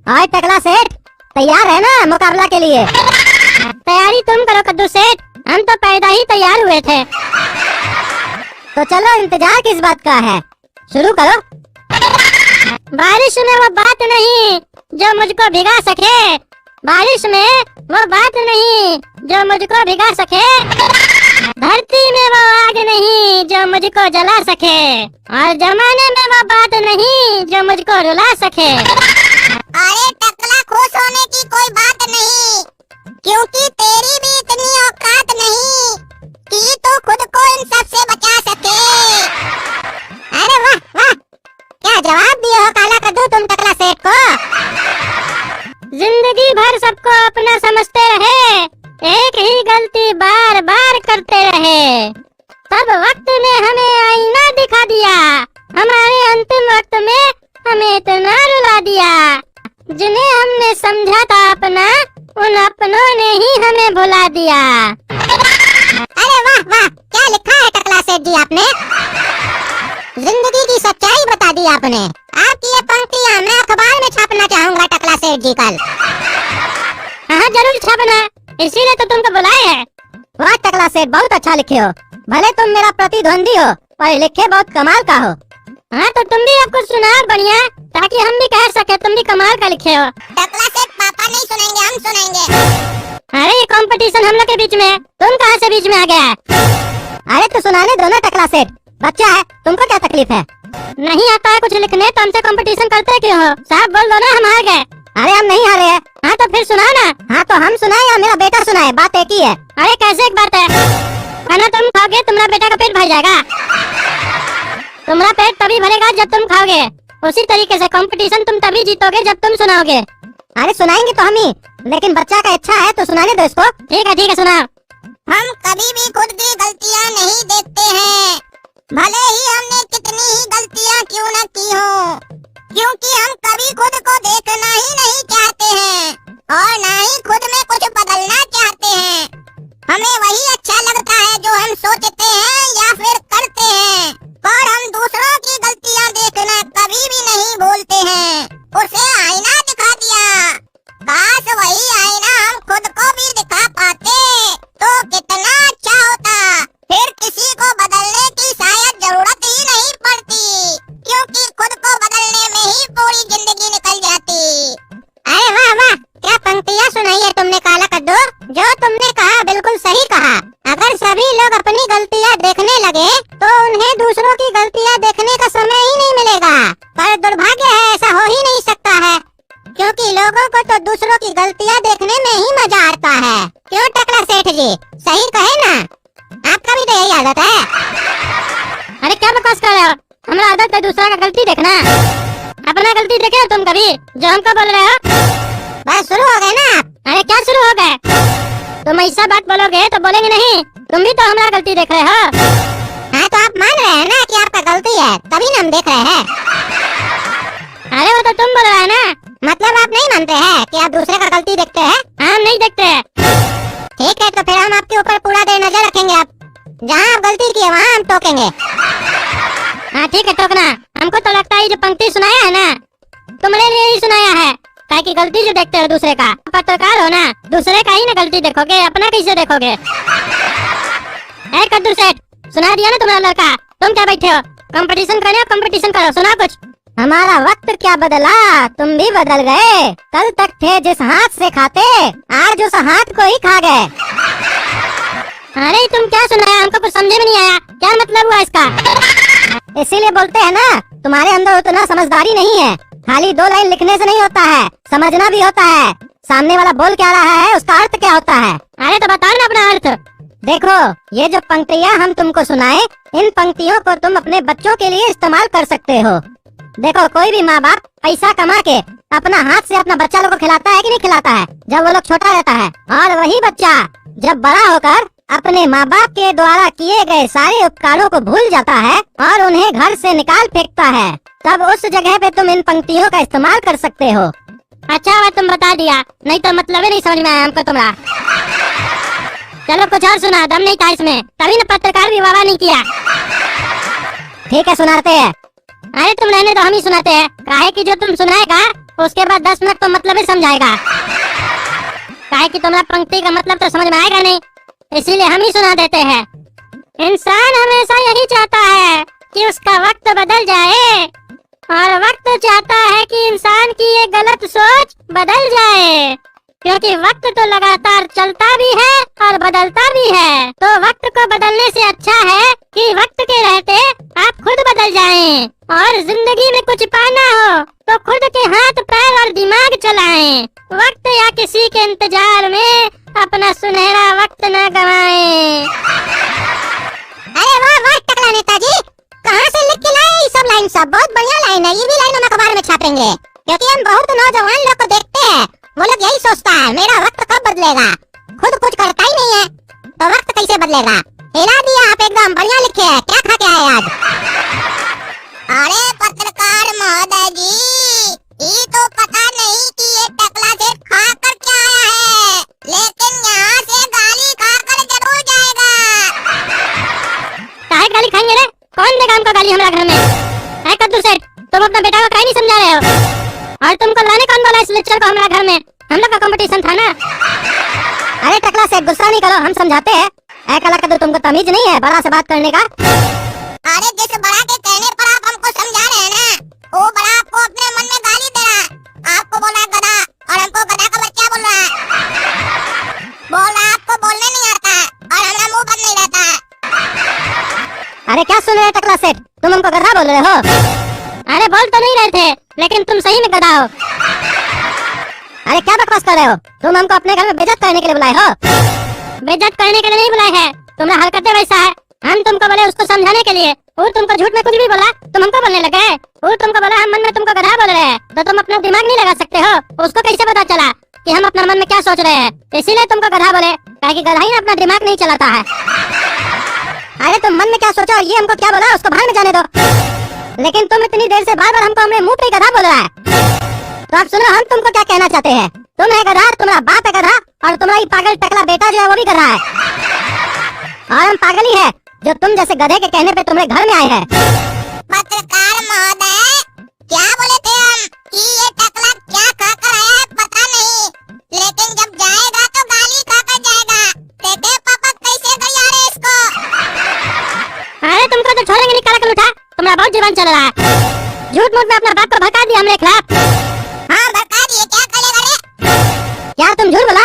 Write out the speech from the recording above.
और टकला सेठ तैयार है ना मुकाबला के लिए? तैयारी तुम करो कद्दू सेठ, हम तो पैदा ही तैयार हुए थे। तो चलो इंतजार किस बात का है, शुरू करो। बारिश में वो बात नहीं जो मुझको भिगा सके, बारिश में वो बात नहीं जो मुझको भिगा सके, धरती में वो आग नहीं जो मुझको जला सके, और जमाने में वो बात नहीं जो मुझको रुला सके। अरे टकला, खुश होने की कोई बात नहीं, क्योंकि तेरी भी इतनी औकात नहीं कि तू खुद को इन सब से बचा सके। अरे वाह वाह, क्या जवाब दिए हो काला कद्दू तुम टकला सेठ को। जिंदगी भर सबको अपना समझते रहे, एक ही गलती बार बार करते रहे, तब वक्त ने हमें आईना दिखा दिया, हमारे अंतिम वक्त में हमें इतना रुला दिया। जिन्हें हमने समझा था अपना, उन अपनों ने ही हमें भुला दिया। अरे वाह वाह, क्या लिखा है टकला सेठ जी आपने, जिंदगी की सच्चाई बता दी आपने। आपकी ये पंक्तियाँ मैं अखबार में छापना चाहूँगा टकला सेठ जी कल। हाँ जरूर छापना, इसीलिए तो तुमको बुलाए हैं। वाह टकला सेठ, बहुत अच्छा लिखे हो, भले तुम मेरा प्रतिद्वंदी हो पर लिखे बहुत कमाल का हो। हाँ तो तुम भी अब कुछ सुनाओ बढ़िया, ताकि हम भी कह सके तुम भी कमाल का लिखे हो। टकला सेठ, पापा नहीं सुनाएंगे, हम सुनाएंगे। अरे ये कंपटीशन हम लोग के बीच में, तुम कहाँ से बीच में आ गया? अरे तो सुनाने दो ना टकला सेठ, बच्चा है, तुमको क्या तकलीफ है? नहीं आता है कुछ लिखने तो हमसे कंपटीशन करते क्यों हो? साहब बोल दो ना, हम हार गए। अरे हम नहीं हारे हैं। हाँ तो फिर सुनाओ ना। हाँ तो हम सुनाए या मेरा बेटा सुनाए, बात एक ही है। अरे कैसे एक बात है, खाना तुम खाओगे तुम्हारा बेटा का पेट भर जाएगा। तुम्हारा पेट तभी भरेगा जब तुम खाओगे, उसी तरीके से कंपटीशन तुम तभी जीतोगे जब तुम सुनाओगे। अरे सुनाएंगे तो हम ही, लेकिन बच्चा का इच्छा है तो सुनाने दो इसको। ठीक है सुनाओ। हम कभी भी खुद की गलतियाँ नहीं देखते हैं, भले ही हमने कितनी ही गलतियाँ क्यों न की हो, क्योंकि हम कभी खुद को देखना ही नहीं चाहते हैं और ना ही खुद में कुछ बदलना चाहते हैं। हमें वही अच्छा लगता है जो हम सोचते हैं या फिर करते हैं, और हम दूसरों की गलतियाँ देखना कभी भी नहीं भूलते हैं। उसे आईना दिखा दिया, काश वही आईना हम खुद को भी दिखा पाते तो कितना अच्छा होता। फिर किसी को बदलने की शायद जरूरत ही नहीं पड़ती, क्योंकि खुद को बदलने में ही पूरी जिंदगी निकल जाती। अरे वाह वाह, क्या पंक्तियाँ सुनाई है तुमने काला कद्दू। जो तुमने कहा बिल्कुल सही कहा। अगर सभी लोग अपनी गलतियाँ देखने लगे तो उन्हें दूसरों की गलतियाँ देखने का समय ही नहीं मिलेगा। पर दुर्भाग्य है, ऐसा हो ही नहीं सकता है, क्योंकि लोगों को तो दूसरों की गलतियाँ देखने में ही मजा आता है। क्यों टकला सेठ जी, सही कहे ना? आपका भी तो यही आदत है। अरे क्या बकवास कर रहे हो, हमारा आदत है दूसरा का गलती देखना, अपना गलती देखे तुम कभी जो हमको बोल रहे हो? बस शुरू हो गए ना आप। अरे क्या शुरू हो गए, तुम ऐसा बात बोलोगे तो बोलेंगे नहीं, तुम भी तो हमारा गलती देख रहे हो। हाँ तो आप मान रहे हैं ना कि आपका गलती है, तभी ना हम देख रहे हैं। अरे वो तो तुम बोल रहे हैं ना। मतलब आप नहीं मानते हैं कि आप दूसरे का गलती देखते हैं? हम नहीं देखते। ठीक है, तो फिर हम आपके ऊपर पूरा देर नजर रखेंगे। आप जहाँ आप गलती किए वहाँ हम टोकेंगे। हाँ ठीक है टोकना। हमको तो लगता है जो पंक्ति सुनाया है ना, तुम्हारे लिए ही सुनाया है, ताकि गलती जो देखते हो दूसरे का, पत्रकार हो ना, दूसरे का ही ना गलती देखोगे, अपना कैसे देखोगे? ए कद्दू सेठ, सुना दिया ना तुम्हारा लड़का, तुम क्या बैठे हो? कंपटीशन करने हो, कंपटीशन करो, सुना कुछ। हमारा वक्त क्या बदला, तुम भी बदल गए। कल तक थे जिस हाथ से खाते, आज उस हाथ को ही खा गए। अरे तुम क्या सुनाया, हमको कुछ समझे में नहीं आया, क्या मतलब हुआ इसका? इसीलिए बोलते हैं ना, तुम्हारे अंदर उतना समझदारी नहीं है। खाली 2 लाइन लिखने से नहीं होता है, समझना भी होता है। सामने वाला बोल क्या रहा है, उसका अर्थ क्या होता है। अरे तो बताओ ना अपना अर्थ। देखो, ये जो पंक्तियाँ हम तुमको सुनाए, इन पंक्तियों को तुम अपने बच्चों के लिए इस्तेमाल कर सकते हो। देखो, कोई भी माँ बाप पैसा कमा के अपना हाथ से अपना बच्चा लोग को खिलाता है कि नहीं खिलाता है, जब वो लोग छोटा रहता है। और वही बच्चा जब बड़ा होकर अपने माँ बाप के द्वारा किए गए सारे उपकारों को भूल जाता है और उन्हें घर से निकाल फेंकता है, तब उस जगह पे तुम इन पंक्तियों का इस्तेमाल कर सकते हो। अच्छा हुआ तुम बता दिया, नहीं तो मतलब ही नहीं समझ में आया हमको तुम्हारा। चलो कुछ और सुना, दम नहीं था इसमें, तभी न पत्रकार भी वाह नहीं किया। ठीक है, सुनाते हैं। अरे तुम रहने दो, हम ही सुनाते हैं, काहे कि जो तुम सुनाएगा उसके बाद 10 मिनट तो मतलब ही समझाएगा। काहे कि तुम्हारा पंक्ति का मतलब तो समझ में आएगा नहीं, इसीलिए हम ही सुना देते हैं। इंसान हमेशा यही चाहता है कि उसका वक्त बदल जाए, और वक्त चाहता है कि इंसान की ये गलत सोच बदल जाए, क्योंकि वक्त तो लगातार चलता भी है और बदलता भी है। तो वक्त को बदलने से अच्छा है कि वक्त के रहते आप खुद बदल जाएं, और जिंदगी में कुछ पाना हो तो खुद के हाथ पैर और दिमाग चलाएं। वक्त या किसी के इंतजार में अपना सुनहरा वक्त न गवाएं। अरे वाह वाह टकला नेताजी, कहाँ से लिख के लाए ये सब लाइन? सब बहुत बढ़िया लाइन है, ये भी लाइन हम अखबार में छापेंगे, क्योंकि हम बहुत नौजवान लोग को देखते हैं, वो लोग यही सोचता है मेरा वक्त कब बदलेगा, खुद कुछ करता ही नहीं है तो वक्त कैसे बदलेगा। हिला दिया आप एकदम, बढ़िया लिखे है। क्या खा के आए आज? अरे पत्रकार महोदय जी, ये तो पता नहीं कि ये टकला से खा कर क्या आया है, लेकिन यहाँ से गाली खाकर जरूर जाएगा। काहे गाली खाएंगे रे? कौन देगा हमको गाली हमारा घर में? है कद्दू सेठ, तुम अपना बेटा को काहे नहीं समझा रहे हो? और तुमको लाने कौन बोला इस लेक्चर को हमारा घर में? हम लोग का कंपटीशन था ना। अरे टकला सेठ गुस्सा नहीं करो, हम समझाते हैं। ऐ काला कद्दू, तुमको तमीज नहीं है बड़ा से बात करने का? अरे जिस बड़ा के कहने पर आप हमको समझा रहे हैं ना, वो बड़ा आपको अपने मन में गाली दे रहा है। आपको बोला गधा और हमको गधा का बच्चा बोल रहा है। बोल रहा आपको बोलने नहीं आता है और हमारा मुंह बंद नहीं रहता है। अरे क्या सुन रहे हो टकला सेठ, तुम हमको गधा बोल रहे हो? अरे बोल तो नहीं रहे थे, लेकिन तुम सही में गधा हो। अरे क्या बकवास कर रहे हो? तुम हमको अपने घर में बेइज्जत करने के लिए बुलाए हो? बेइज्जत करने के लिए नहीं बुलाए हैं, तुम्हारा हरकतें वैसा है। हम तुमको बोले उसको समझाने के लिए, वो तुमको झूठ में कुछ भी बोला, तुम हमको बोलने लगे। वो तुमको बोला हम मन में तुमको गधा बोल रहे हैं, तो तुम अपना दिमाग नहीं लगा सकते हो? उसको कैसे पता चला कि हम अपना मन में क्या सोच रहे हैं? इसीलिए तुमको गधा बोले, काहे कि गधा ही अपना दिमाग नहीं चलाता है। अरे तुम मन में क्या सोचा और ये हमको क्या बोला, उसको बाहर में जाने दो। लेकिन तुम इतनी देर से बार बार हमको हमने मुंह पे गधा बोल रहा है। तो आप सुनो, हम तुमको क्या कहना चाहते हैं। तुम है गधा, तुम्हारा बाप है गधा, और तुम्हारा पागल टकला बेटा जो है वो भी गधा है। और हम पागल ही है जो तुम जैसे गधे के कहने पे तुम्हारे घर में आए हैं। पत्रकार महोदय, क्या बोले थे हम कि ये टकला क्या खाकर आया है पता नहीं, लेकिन जब जाएगा तो गाली खाकर जाएगा। देखे पापा कैसे गया रे इसको। अरे तुमको तो छोड़ेंगे नहीं काला कलूठा, तुम्हारा बहुत जीवन चल रहा है। झूठ मूठ में अपना बाप को भड़का दिया हमने खिलाफ। हाँ भड़का दिए, क्या करेगा रे? यार तुम झूठ बोलो